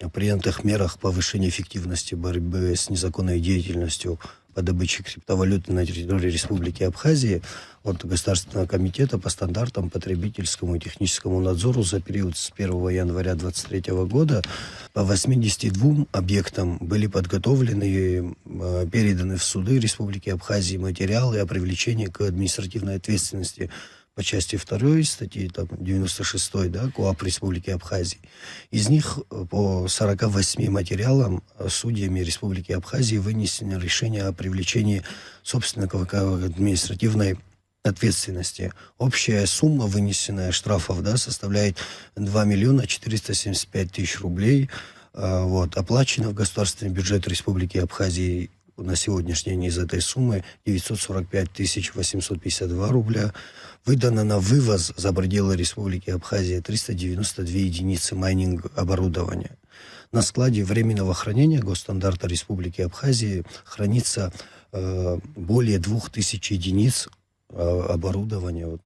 о принятых мерах повышения эффективности борьбы с незаконной деятельностью по добыче криптовалюты на территории Республики Абхазии от Государственного комитета по стандартам потребительскому и техническому надзору за период с 1 января 2023 года по 82 объектам были подготовлены и переданы в суды Республики Абхазии материалы о привлечении к административной ответственности по части 2 статьи 96 КоАП Республики Абхазии. Из них по 48 материалам судьями Республики Абхазии вынесено решение о привлечении собственников к административной ответственности. Общая сумма вынесенная штрафов составляет 2 миллиона 475 тысяч рублей. Оплачено в государственный бюджет Республики Абхазии на сегодняшний день из этой суммы 945 852 рубля. Выдано на вывоз за пределы Республики Абхазия 392 единицы майнинг-оборудования. На складе временного хранения госстандарта Республики Абхазии хранится более 2000 единиц оборудования.